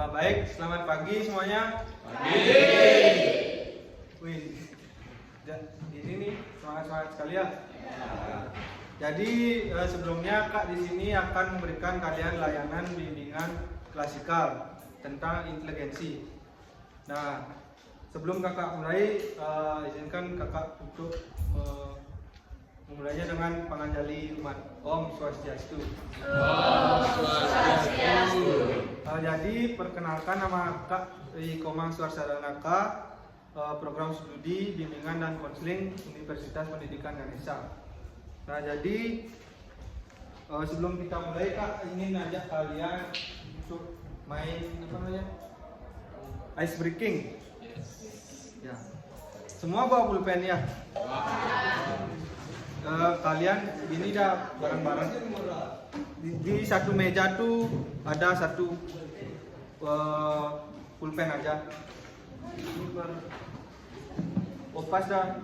Baik, selamat pagi semuanya. Pagi. Wih, ini nih semangat sekali ya. Jadi sebelumnya Kak di sini akan memberikan kalian layanan bimbingan klasikal tentang inteligensi. Nah, sebelum Kakak mulai, izinkan Kakak untuk memulainya dengan panganjali umat. Om Swastiastu. Om Swastiastu. Jadi perkenalkan, nama Kak Komang Suarsadanaka, program studi bimbingan dan konseling Universitas Pendidikan Ganesha. Nah, jadi sebelum kita mulai Kak ingin ajak kalian untuk main ice breaking. Ya. Semua bawa pulpen ya. Kalian ini dah bareng-bareng di satu meja tuh ada satu pulpen aja. Pas dah.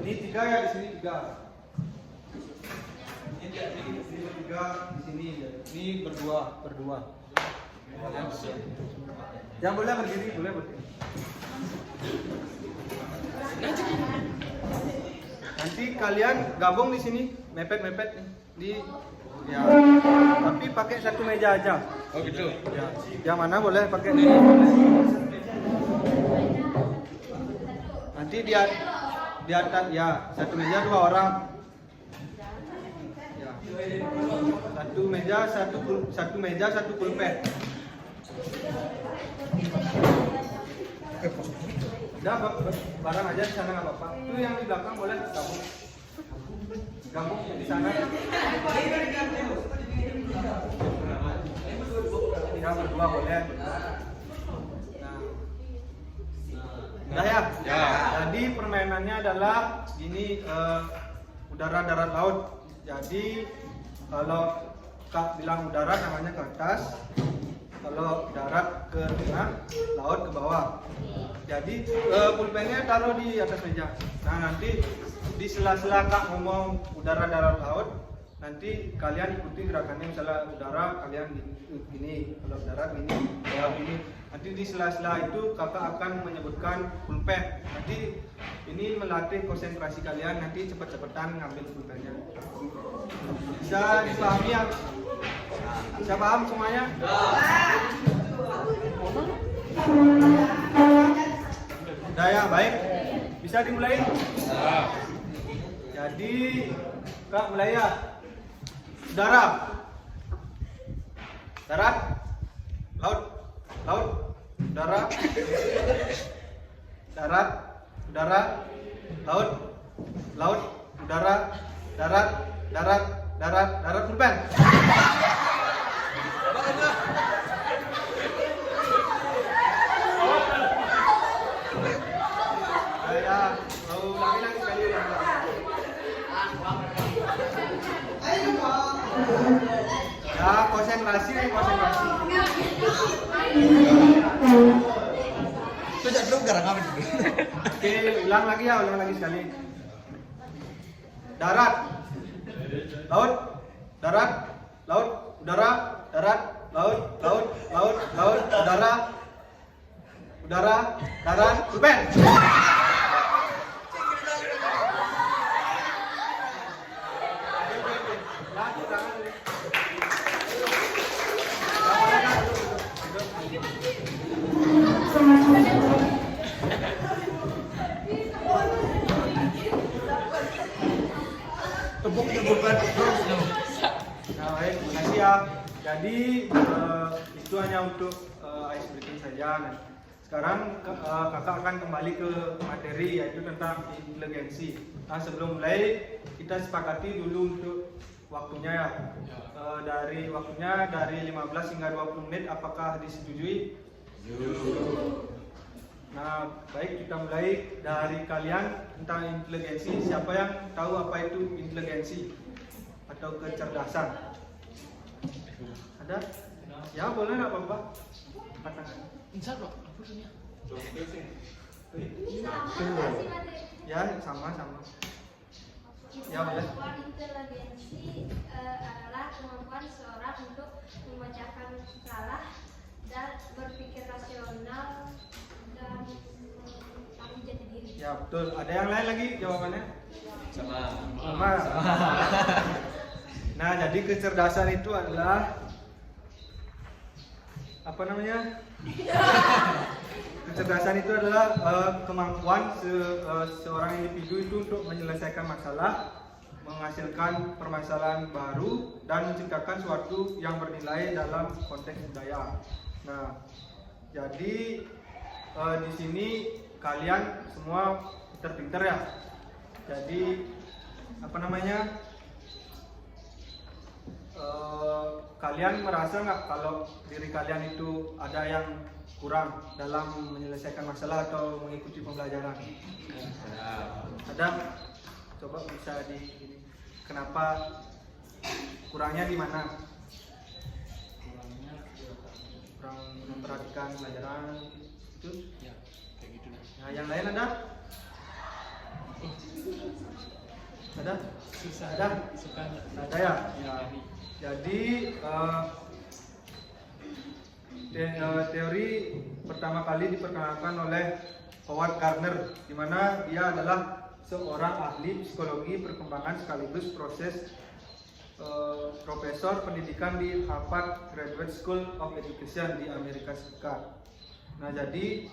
Ini 3 ya, di sini 3. Ini 3 di sini. Ini berdua. Yang boleh berdiri, boleh berdiri. Nanti kalian gabung di sini, mepet-mepet di ya. Tapi pakai satu meja aja. Oh gitu. Ya. Yang mana boleh pakai ini. Nanti di atas ya, satu meja 2 orang. Ya. Satu meja satu pulpen. Udah barang aja di sana nggak apa-apa. Itu yang di belakang boleh gabung di sana. Ya berdua boleh. Nah, ya. Jadi permainannya adalah ini udara darat laut. Jadi kalau Kak bilang udara namanya ke atas. Kalau darat ke tengah, laut ke bawah. Jadi pulpennya taruh di atas meja. Nah, nanti di sela-sela Kak ngomong udara darat laut, nanti kalian ikuti gerakannya. Misalnya udara kalian gini, kalau darat gini, bawah gini. Nanti di sela-sela itu Kakak akan menyebutkan pulpen. Nanti ini melatih konsentrasi kalian. Nanti cepet-cepetan ngambil pulpennya. Bisa dipahami ya? Bisa paham semuanya? Udah ya, baik. Bisa dimulai? Jadi, Kak mulai ya. Udara. Darat. Laut. Laut. Udara. Darat. Udara. Laut. Laut. Udara. Darat. Darat. Darat. Darat pulpen. Ulangi lagi sekali. Ya, konsentrasi. Sejak dulu garang apa itu? Oke, ulang lagi sekali. Darat, laut, darat, laut, udara, darat, laut, udara, darat, pulpen. Tepuk-tepukan terus. Nah, baik, terima kasih ya. Jadi itu hanya untuk ice breaking saja. Nah, sekarang kakak akan kembali ke materi, yaitu tentang inteligensi. Nah, sebelum mulai kita sepakati dulu untuk waktunya ya. Dari waktunya dari 15 hingga 20 menit, apakah disetujui? Nah, baik, kita mulai dari kalian tentang inteligensi. Siapa yang tahu apa itu inteligensi atau kecerdasan? Ada? Ya, boleh, nggak apa-apa. Insya Allah, aku punya. Ya, sama. Ya, boleh. Kemampuan inteligensi adalah kemampuan seseorang untuk memecahkan masalah dan Ya betul. Ada yang lain lagi jawabannya? Sama. Sama. Nah, jadi kecerdasan itu adalah apa namanya? Kecerdasan itu adalah kemampuan seorang individu itu untuk menyelesaikan masalah, menghasilkan permasalahan baru, dan menciptakan sesuatu yang bernilai dalam konteks budaya. Nah, jadi di sini kalian semua pinter-pinter ya. Jadi apa namanya? Kalian merasa nggak kalau diri kalian itu ada yang kurang dalam menyelesaikan masalah atau mengikuti pembelajaran? Ada? Coba bisa kenapa kurangnya di mana? Kurang memperhatikan pelajaran itu? Ya, kayak gitu. Nah, yang lain ada? Ada? Susah. Ada? Suka nggak? Ada ya? Ya. Jadi teori pertama kali diperkenalkan oleh Howard Gardner, di mana dia adalah seorang ahli psikologi perkembangan sekaligus profesor pendidikan di Harvard Graduate School of Education di Amerika Serikat. Nah, jadi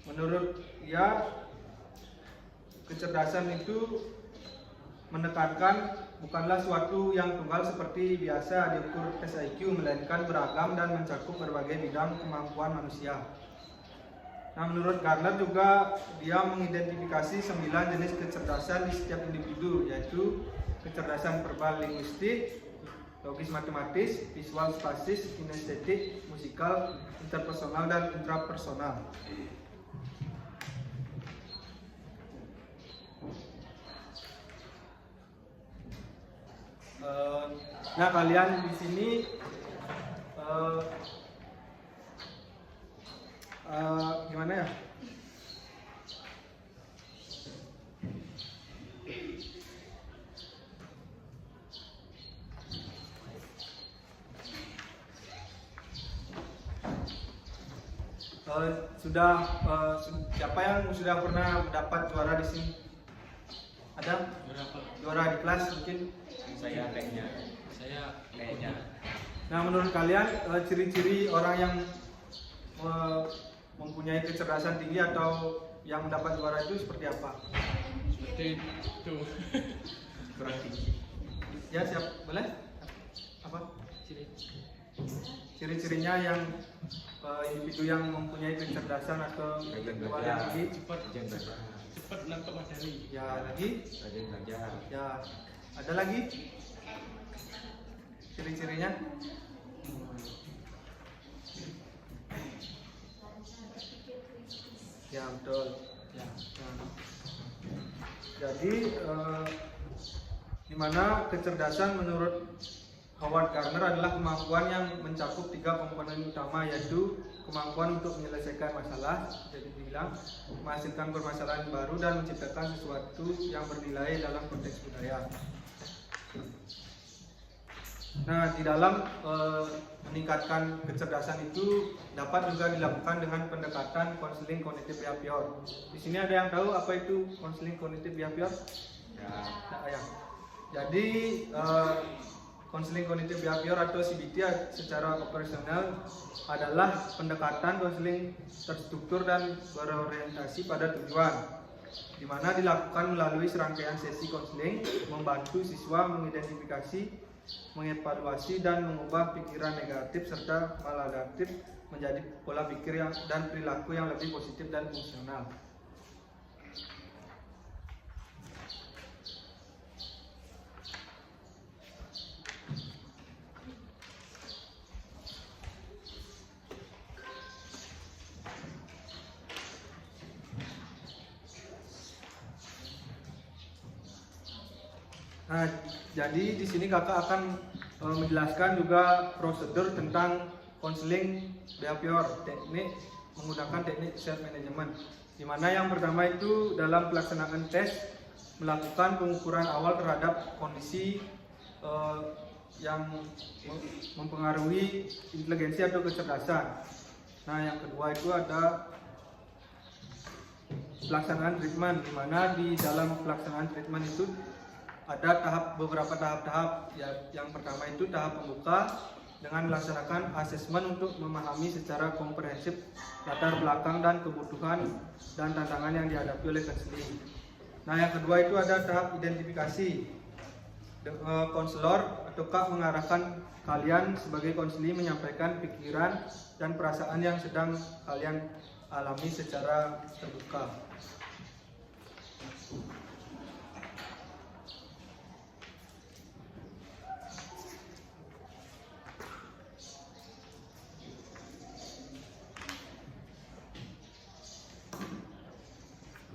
menurut dia kecerdasan itu menekankan bukanlah suatu yang tunggal seperti biasa diukur tes IQ, melainkan beragam dan mencakup berbagai bidang kemampuan manusia. Nah, menurut Gardner juga dia mengidentifikasi 9 jenis kecerdasan di setiap individu, yaitu kecerdasan verbal linguistik, logis matematis, visual spastis, kinestetik, musikal, interpersonal, dan intrapersonal. Nah, kalian di sini gimana ya? Siapa yang sudah pernah dapat juara di sini? Ada? Juara di kelas mungkin? Saya kayaknya. Nah, menurut kalian ciri-ciri orang yang mempunyai kecerdasan tinggi atau yang mendapat juara itu seperti apa? Seperti itu. Kurang tinggi. Ya, siap. Boleh? Apa? Ciri-cirinya yang individu yang mempunyai kecerdasan atau intelektual yang tinggi. Cepat nangkap materi. Ya, lagi? Rajin belajar. Ya, ada lagi? Ciri-cirinya? Ya, betul. Ya. Nah, jadi di mana kecerdasan menurut Howard Gardner adalah kemampuan yang mencakup 3 komponen utama, yaitu kemampuan untuk menyelesaikan masalah, jadi dibilang menghasilkan permasalahan baru, dan menciptakan sesuatu yang bernilai dalam konteks budaya. Nah, di dalam meningkatkan kecerdasan itu dapat juga dilakukan dengan pendekatan konseling kognitif behavior. Di sini ada yang tahu apa itu konseling kognitif behavior? Ya. Jadi konseling kognitif behavior atau CBT secara operasional adalah pendekatan konseling terstruktur dan berorientasi pada tujuan, di mana dilakukan melalui serangkaian sesi konseling, membantu siswa mengidentifikasi, mengevaluasi, dan mengubah pikiran negatif serta maladaptif menjadi pola pikir dan perilaku yang lebih positif dan fungsional. Nah, jadi di sini kakak akan menjelaskan juga prosedur tentang konseling behavior, teknik menggunakan teknik self management. Di mana yang pertama itu dalam pelaksanaan tes melakukan pengukuran awal terhadap kondisi yang mempengaruhi inteligensi atau kecerdasan. Nah, yang kedua itu ada pelaksanaan treatment, di mana di dalam pelaksanaan treatment itu ada beberapa tahap-tahap. Yang pertama itu tahap pembuka dengan melaksanakan asesmen untuk memahami secara komprehensif latar belakang dan kebutuhan dan tantangan yang dihadapi oleh konseling. Nah, yang kedua itu ada tahap identifikasi. Konselor atau kak mengarahkan kalian sebagai konseling menyampaikan pikiran dan perasaan yang sedang kalian alami secara terbuka.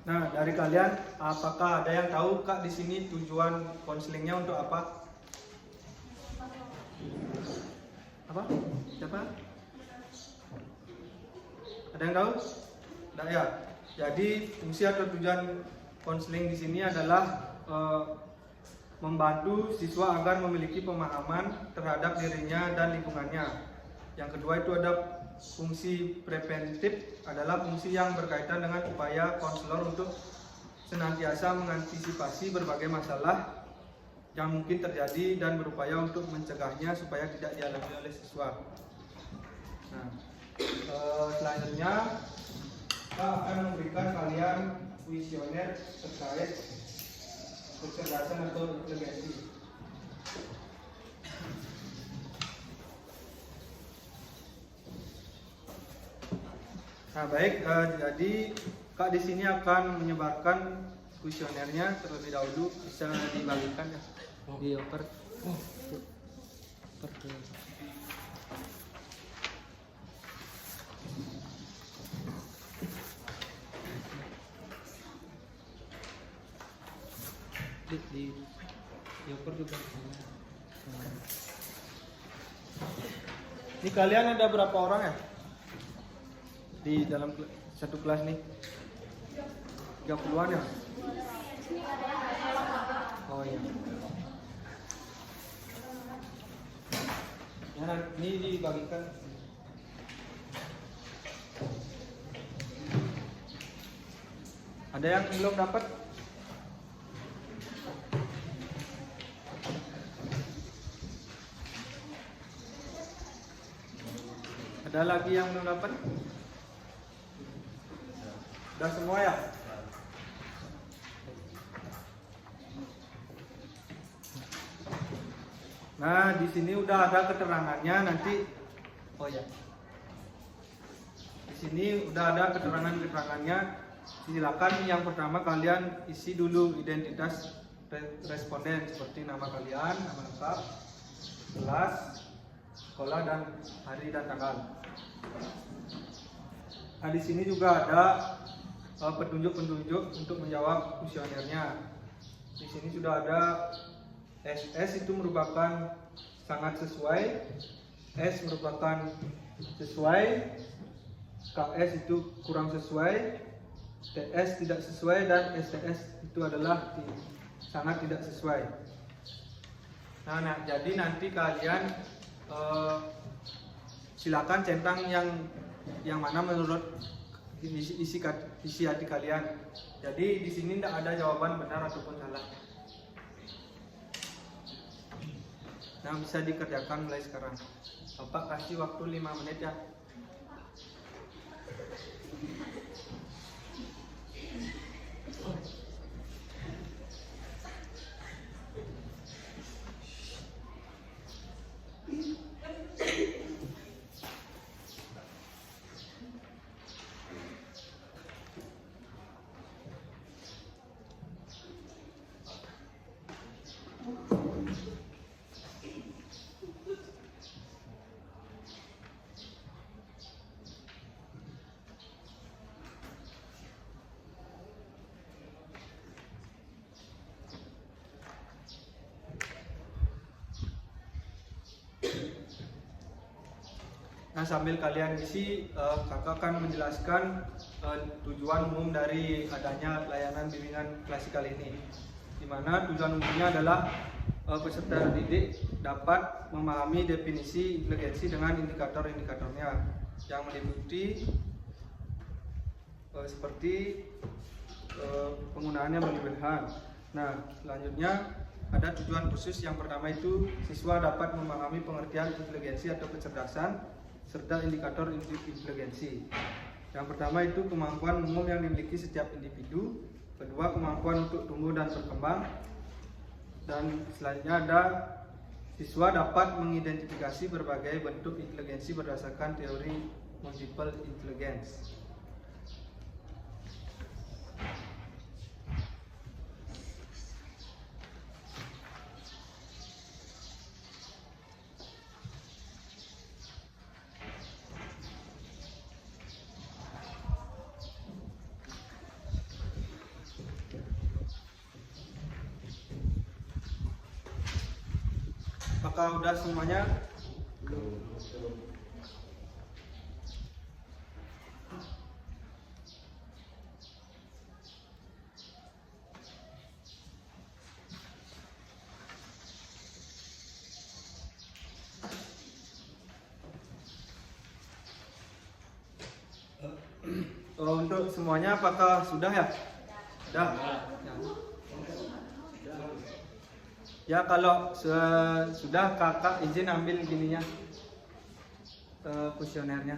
Nah, dari kalian, apakah ada yang tahu kak di sini tujuan konselingnya untuk apa? Apa? Siapa? Ada yang tahu? Tidak ya. Jadi fungsi atau tujuan konseling di sini adalah membantu siswa agar memiliki pemahaman terhadap dirinya dan lingkungannya. Yang kedua itu ada fungsi preventif, adalah fungsi yang berkaitan dengan upaya konselor untuk senantiasa mengantisipasi berbagai masalah yang mungkin terjadi dan berupaya untuk mencegahnya supaya tidak dialami oleh siswa. Nah, selanjutnya kita akan memberikan kalian kuesioner terkait kecerdasan atau inteligensi. Nah, baik, jadi kak di sini akan menyebarkan kuesionernya terlebih dahulu. Bisa dibagikan ya di oper. Di oper juga. Ini kalian ada berapa orang ya? Di dalam satu kelas nih 30-an ya? Oh iya. Ya, ini dibagikan. Ada yang belum dapat? Ada lagi yang belum dapat? Udah semua ya? Nah, di sini udah ada keterangannya nanti. Oh ya. Di sini udah ada keterangannya. Silakan yang pertama kalian isi dulu identitas responden seperti nama kalian, nama lengkap, kelas, sekolah dan hari dan tanggal. Nah, di sini juga ada petunjuk-petunjuk untuk menjawab kuesionernya. Di sini sudah ada SS itu merupakan sangat sesuai, S merupakan sesuai, KS itu kurang sesuai, TS tidak sesuai, dan STS itu adalah sangat tidak sesuai. Nah, jadi nanti kalian silakan centang yang mana menurut isi hati kalian. Jadi di sini tidak ada jawaban benar ataupun salah. Nah, bisa dikerjakan mulai sekarang. Bapak kasih waktu 5 menit ya. Nah, sambil kalian isi, kakak akan menjelaskan tujuan umum dari adanya layanan bimbingan klasikal ini. Di mana tujuan umumnya adalah peserta didik dapat memahami definisi inteligensi dengan indikator-indikatornya yang meliputi seperti penggunaannya berlebihan. Nah, selanjutnya ada tujuan khusus. Yang pertama itu siswa dapat memahami pengertian inteligensi atau kecerdasan serta indikator inteligensi. Yang pertama itu kemampuan umum yang dimiliki setiap individu. Kedua, kemampuan untuk tumbuh dan berkembang. Dan selanjutnya ada siswa dapat mengidentifikasi berbagai bentuk inteligensi berdasarkan teori multiple intelligence. Apakah udah semuanya? Untuk semuanya apakah sudah ya? Sudah. Ya, kalau sudah kakak izin ambil gininya, kuesionernya.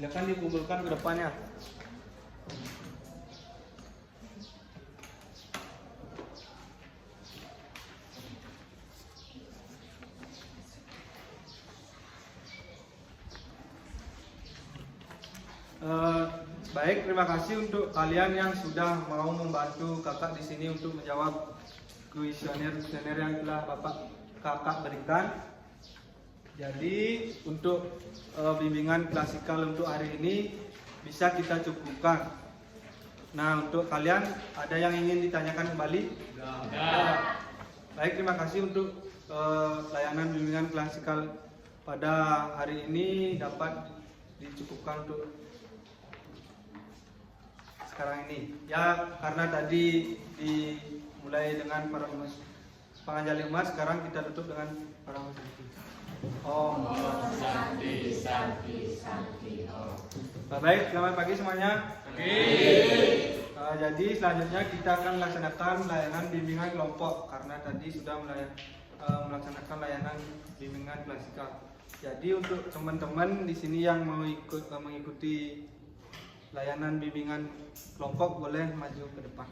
Silakan dikumpulkan ke depannya. Baik, terima kasih untuk kalian yang sudah mau membantu kakak di sini untuk menjawab kuesioner yang telah kakak berikan. Jadi untuk bimbingan klasikal untuk hari ini bisa kita cukupkan. Nah, untuk kalian ada yang ingin ditanyakan kembali? Ya. Baik, terima kasih untuk layanan bimbingan klasikal pada hari ini dapat dicukupkan untuk sekarang ini. Ya, karena tadi dimulai dengan para penganjali emas, sekarang kita tutup dengan para musisi. Om Santi Santi Santi Om. Baik, selamat pagi semuanya. Jadi selanjutnya kita akan melaksanakan layanan bimbingan kelompok karena tadi sudah melaksanakan layanan bimbingan klasikal. Jadi untuk teman-teman di sini yang mau mengikuti layanan bimbingan kelompok boleh maju ke depan.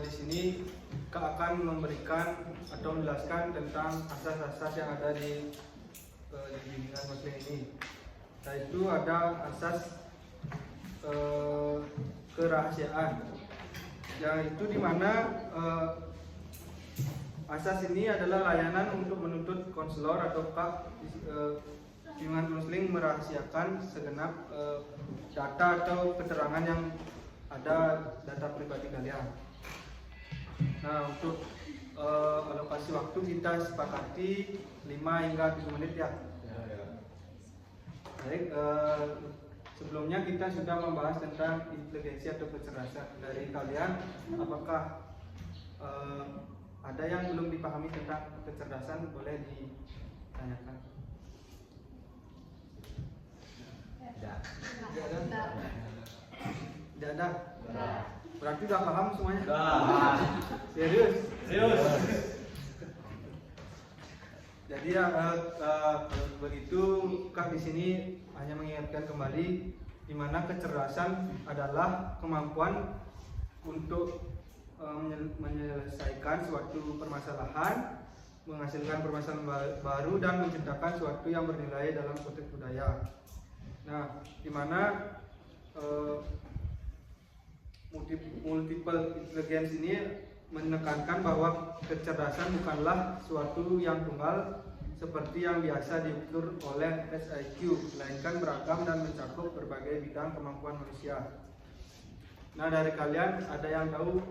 Di sini Kak akan memberikan atau menjelaskan tentang asas-asas yang ada di bimbingan muslim ini. Yaitu ada asas kerahasiaan, yaitu dimana asas ini adalah layanan untuk menuntut konselor atau Kak bimbingan muslim merahasiakan segenap data atau keterangan yang ada data pribadi kalian. Nah, untuk alokasi waktu kita sepakati 5 hingga 7 menit ya. Baik, sebelumnya kita sudah membahas tentang inteligensi atau kecerdasan. Dari kalian, apakah ada yang belum dipahami tentang kecerdasan? Boleh ditanyakan. Tidak ada. Berarti udah paham semuanya? Serius? Jadi kalau begitu Kak di sini hanya mengingatkan kembali di mana kecerdasan adalah kemampuan untuk menyelesaikan suatu permasalahan, menghasilkan permasalahan baru dan menciptakan suatu yang bernilai dalam konteks budaya. Nah, di mana multiple intelligence ini menekankan bahwa kecerdasan bukanlah suatu yang tunggal seperti yang biasa diukur oleh SIQ, melainkan beragam dan mencakup berbagai bidang kemampuan manusia. Nah, dari kalian ada yang tahu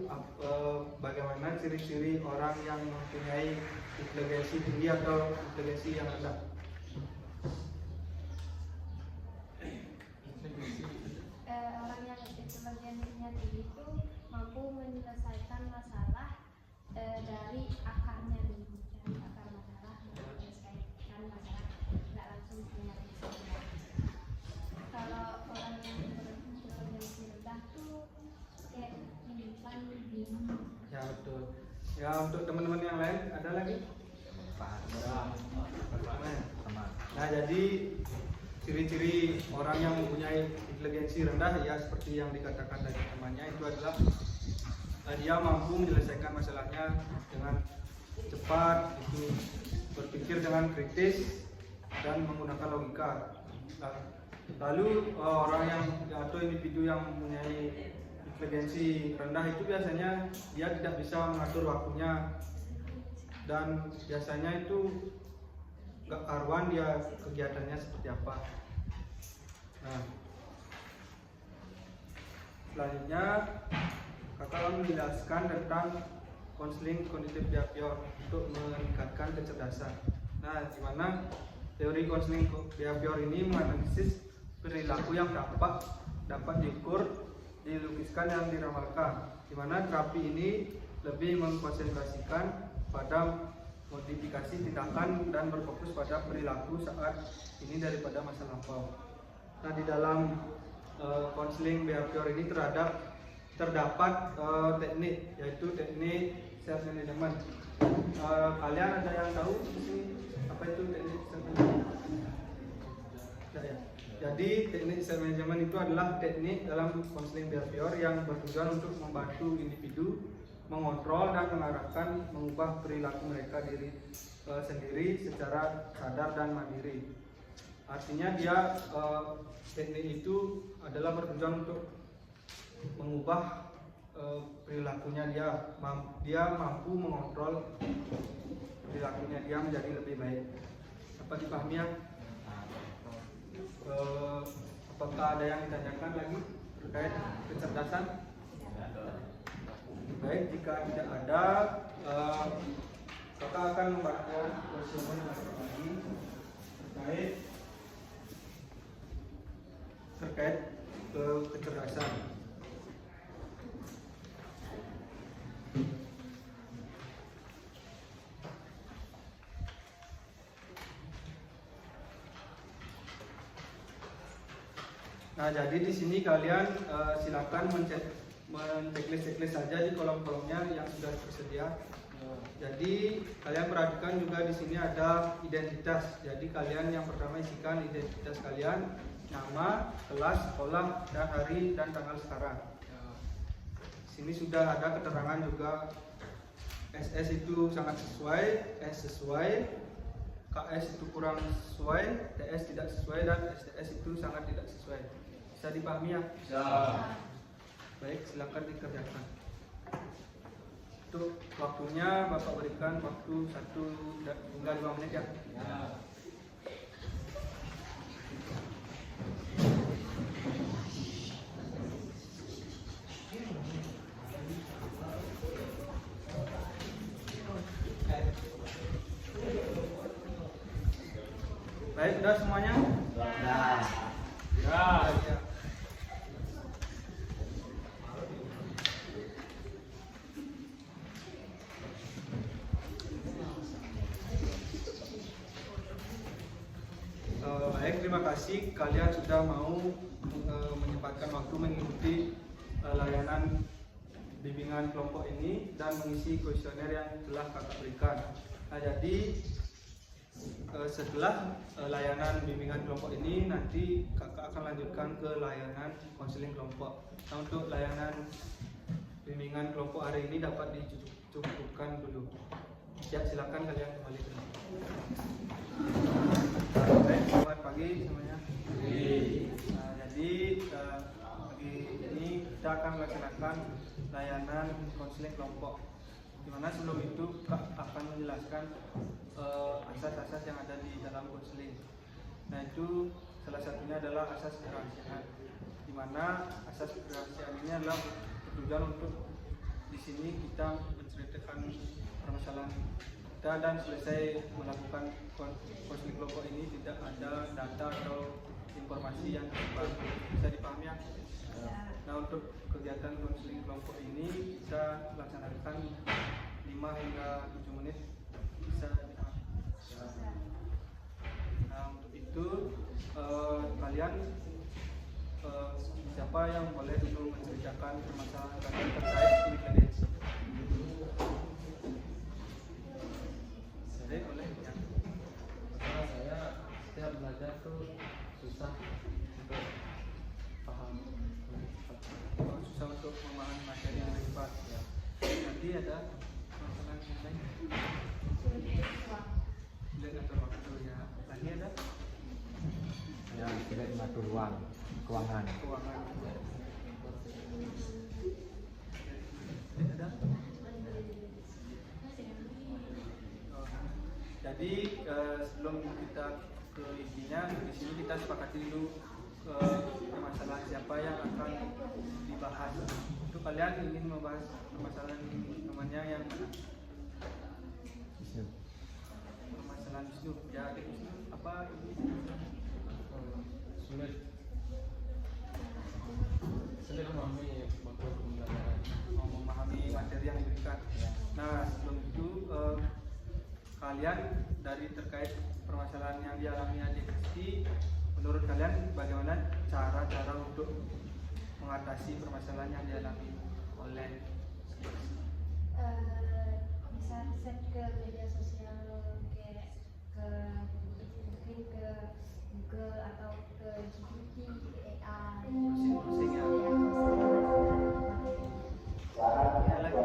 bagaimana ciri-ciri orang yang mempunyai inteligensi tinggi atau inteligensi yang rendah? Orang yang inteligensinya tinggi itu mampu menyelesaikan masalah dari akarnya dulu, dari akar masalah, menyelesaikan masalah, nggak langsung menyelesaikan. Kalau orang yang inteligensi rendah tuh kayak menyimpan bingung. Ya, betul. Ya, untuk teman-teman yang lain ada lagi? Nah, jadi ciri-ciri orang yang mempunyai inteligensi rendah ya seperti yang dikatakan tadi temannya itu adalah dia mampu menyelesaikan masalahnya dengan cepat, itu berpikir dengan kritis dan menggunakan logika. Lalu orang yang atau individu yang mempunyai inteligensi rendah itu biasanya dia tidak bisa mengatur waktunya dan biasanya itu gak karuan dia kegiatannya seperti apa. Nah, selanjutnya kakak akan menjelaskan tentang konseling kognitif behavior untuk meningkatkan kecerdasan. Nah, di mana teori konseling behavior ini menganalisis perilaku yang dapat diukur, dilukiskan dan diramalkan. Di mana terapi ini lebih mengkonsentrasikan pada modifikasi tindakan dan berfokus pada perilaku saat ini daripada masa lampau. Nah, di dalam konseling behavior ini terdapat teknik, yaitu teknik self management. Kalian ada yang tahu di sini apa itu teknik self management? Ya. Jadi teknik self management itu adalah teknik dalam konseling behavior yang bertujuan untuk membantu individu mengontrol dan mengarahkan mengubah perilaku mereka sendiri secara sadar dan mandiri. Artinya dia teknik itu adalah bertujuan untuk mengubah perilakunya dia mampu mengontrol perilakunya dia menjadi lebih baik. Dapat dipahami ya? Apakah ada yang ditanyakan lagi terkait kecerdasan? Baik, jika tidak ada, kakak akan membaca resumen lagi terkait kecerdasan. Nah, jadi di sini kalian silakan checklist saja di kolom-kolomnya yang sudah tersedia. Jadi kalian perhatikan juga di sini ada identitas. Jadi kalian yang pertama isikan identitas kalian, nama, kelas, sekolah, dan hari dan tanggal sekarang. Di sini sudah ada keterangan juga. SS itu sangat sesuai, S sesuai, KS itu kurang sesuai, TS tidak sesuai, dan STS itu sangat tidak sesuai. Bisa dipahami ya? Ya. Baik, silakan dikerjakan. Untuk waktunya Bapak berikan waktu 1 hingga 5 menit ya. Baik, sudah semuanya? Ya. Baik, terima kasih kalian sudah mau menyempatkan waktu mengikuti layanan bimbingan kelompok ini dan mengisi kuesioner yang telah kakak berikan. Nah, jadi setelah layanan bimbingan kelompok ini nanti kakak akan lanjutkan ke layanan konseling kelompok. Nah, untuk layanan bimbingan kelompok hari ini dapat dicukupkan dulu. Ya, silakan kalian kembali ke tempat. Baik, selamat pagi semuanya. kita akan melaksanakan layanan konseling kelompok. Dimana sebelum itu Kak akan menjelaskan asas-asas yang ada di dalam konseling. Nah itu salah satunya adalah asas kerahasiaan. Dimana asas kerahasiaan ini adalah bertujuan untuk di sini kita menceritakan permasalahan kita dan selesai melakukan konseling kelompok ini tidak ada data atau informasi yang bisa dipahami ya. Nah untuk kegiatan konseling kelompok ini kita laksanakan 5 hingga 7 menit bisa dipahami. Nah untuk itu kalian siapa yang boleh dulu menceritakan permasalahan kalian terkait studi kalian? Jadi boleh ya. Masalah saya setiap belajar tuh susah untuk paham, Susah untuk memahami materi yang bersifat ya. Nanti ada masalah yang lain. Sulit atur waktu ya. Lagi ada ya tidak mengatur ruang keuangan. keuangan. Ada. Jadi sebelum kita ke intinya, di sini kita sepakati dulu permasalahan siapa yang akan dibahas. Itu kalian ingin membahas permasalahan namanya yang mana? Permasalahan Wisnu. Ya, adik Wisnu apa ini? Sulit memahami makro pembelajaran. Memahami materi yang diberikan. Nah, sebelum itu kalian dari terkait permasalahan yang dialami adik Kristi, menurut kalian bagaimana cara-cara untuk mengatasi permasalahan yang dialami oleh Bisa riset ke media sosial, kayak mungkin ke Google atau ke GPT, AI. browsing ya? Ada lagi?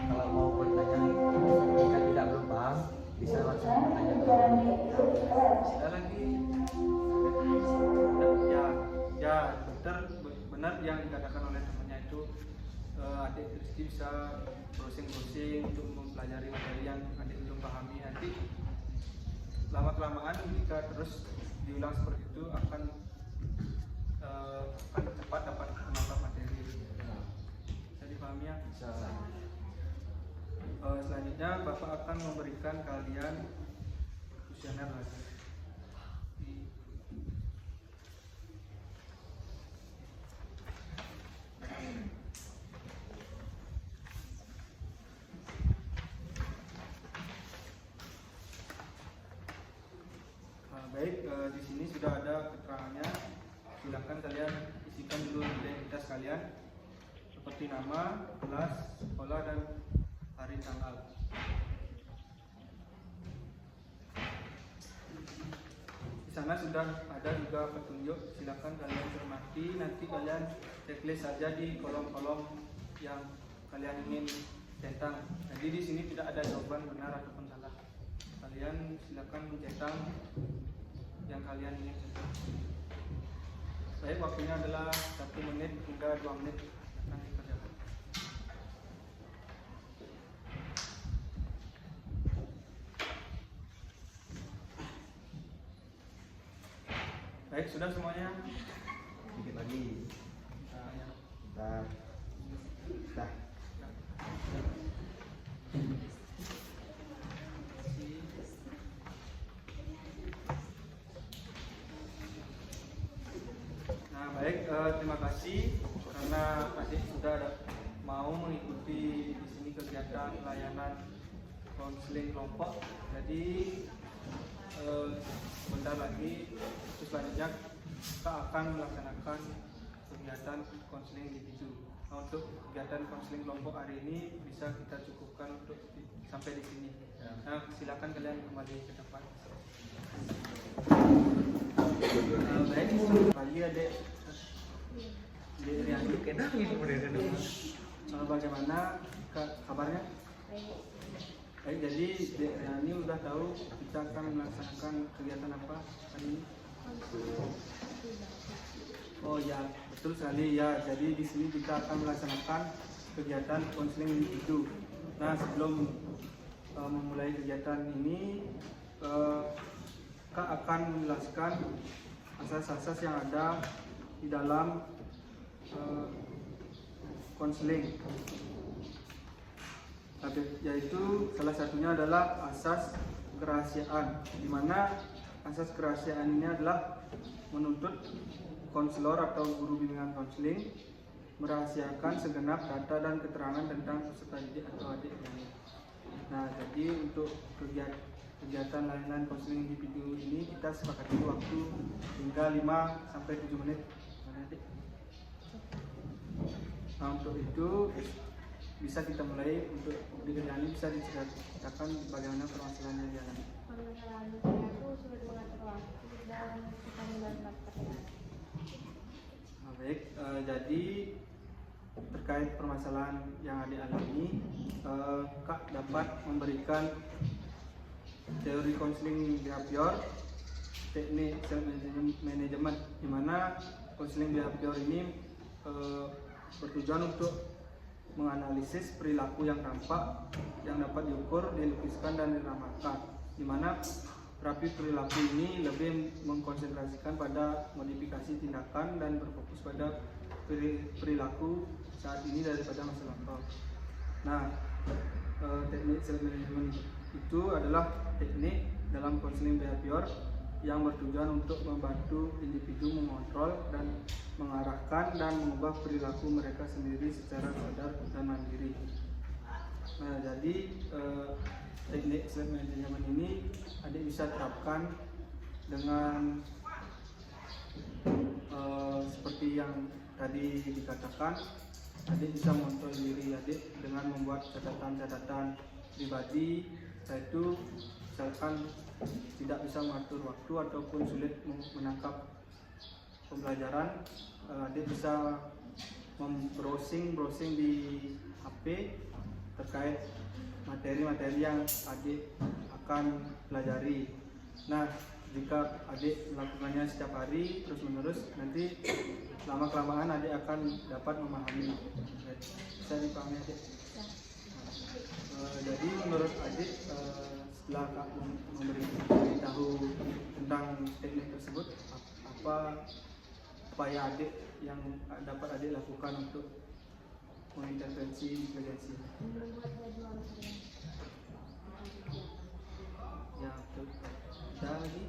Kalau mau bertanya jika tidak belum paham bisa langsung bertanya ke Ada lagi? Ya, benar yang dikatakan oleh temannya itu adik Kristi bisa browsing untuk mempelajari materi yang adik belum pahami. Nanti lama-kelamaan jika terus diulang seperti itu akan cepat dapat menangkap materi. Bisa dipahami ya? Selanjutnya Bapak akan memberikan kalian kuesioner lagi. Baik, di sini sudah ada keterangannya. Silakan kalian isikan dulu identitas kalian seperti nama, kelas, sekolah dan hari tanggal. Di sana sudah ada juga petunjuk. Silakan kalian cermati. Nanti kalian checklist saja di kolom-kolom yang kalian ingin centang. Jadi di sini tidak ada jawaban benar ataupun salah. Kalian silakan mencentang yang kalian ingin centang. Baik, waktunya adalah 1 menit hingga 2 menit akan dikerjakan. Baik, sudah semuanya? sedikit lagi. Nah, ya. Bentar. Dah. Nah, baik, terima kasih karena adik sudah mau mengikuti di sini kegiatan layanan konseling kelompok. Jadi sebentar lagi selanjutnya kita akan melaksanakan kegiatan konseling individu. Nah, untuk kegiatan konseling kelompok hari ini bisa kita cukupkan untuk sampai di sini. Nah, silakan kalian kembali ke depan. Baik, pagi adik. Riani, bagaimana kabarnya? Baik, jadi Dek Riani udah tahu kita akan melaksanakan kegiatan apa hari ini? Oh ya, betul sekali ya. Jadi di sini kita akan melaksanakan kegiatan konseling individu. Nah, sebelum memulai kegiatan ini, Kak akan menjelaskan asas-asas yang ada di dalam konseling, yaitu salah satunya adalah asas kerahasiaan, di mana asas kerahasiaan ini adalah menuntut konselor atau guru bimbingan konseling merahasiakan segenap data dan keterangan tentang peserta didik atau adik lainnya. Nah, jadi untuk kegiatan layanan konseling individu ini kita sepakati waktu hingga 5 sampai 7 menit. Nah, untuk itu bisa kita mulai. Untuk di kerjaan ini bisa diceritakan bagaimana permasalahan yang dialami. Permasalahan aku sulit mengatur waktu dan kita membuat pertanyaan. Baik, jadi terkait permasalahan yang dialami, Kak dapat memberikan teori konseling behavior, teknik self management, di mana konseling behavior ini bertujuan untuk menganalisis perilaku yang tampak yang dapat diukur, dilukiskan dan diramalkan, di mana terapi perilaku ini lebih mengkonsentrasikan pada modifikasi tindakan dan berfokus pada perilaku saat ini daripada masa lampau. Nah, teknik self management itu adalah teknik dalam konseling behavior yang bertujuan untuk membantu individu mengontrol dan mengarahkan dan mengubah perilaku mereka sendiri secara sadar dan mandiri. Nah, jadi teknik self management ini adik bisa terapkan dengan seperti yang tadi dikatakan. Adik bisa mengontrol diri adik dengan membuat catatan-catatan pribadi, yaitu misalkan tidak bisa mengatur waktu ataupun sulit menangkap pembelajaran, adik bisa browsing di HP terkait materi-materi yang adik akan pelajari. Nah, jika adik melakukannya setiap hari terus-menerus, nanti lama-kelamaan adik akan dapat memahami. Bisa dipahami adik? Jadi menurut adik, setelah Kak memberitahu tentang teknik tersebut, apa upaya adik yang dapat adik lakukan untuk mengintervensi intelijensi? Membuat jadwal Ya, betul. Ada lagi?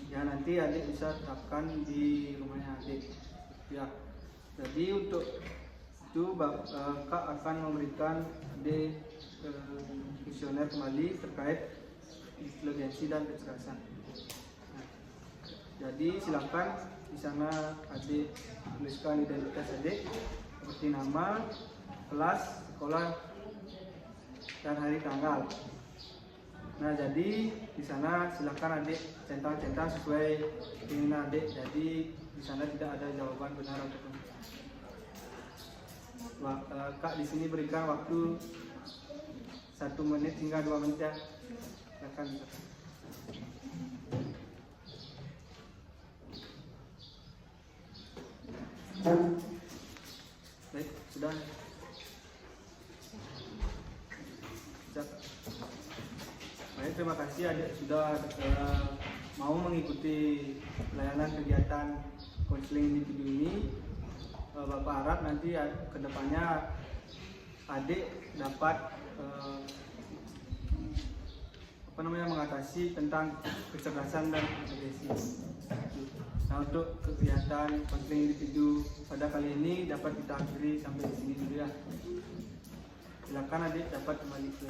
Ya, nanti adik bisa terapkan di rumahnya adik. Ya, jadi untuk itu Kak akan memberikan adik kuesioner kembali terkait intelijensi dan kecerdasan. Nah, jadi silakan di sana adik tuliskan identitas adik seperti nama, kelas, sekolah, dan hari tanggal. Nah, jadi di sana silakan adik centang-centang sesuai keinginan adik. Jadi di sana tidak ada jawaban benar ataupun Kak di sini berikan waktu 1 menit hingga 2 menit ya. Silakan. Baik, sudah. Baik, terima kasih adik sudah mau mengikuti layanan kegiatan konseling individu ini. Bapak harap nanti kedepannya adik dapat mengatasi tentang kecerdasan dan intelijensi. Nah, untuk kegiatan konseling individu pada kali ini dapat kita akhiri sampai di sini dulu ya. Silakan adik dapat kembali ke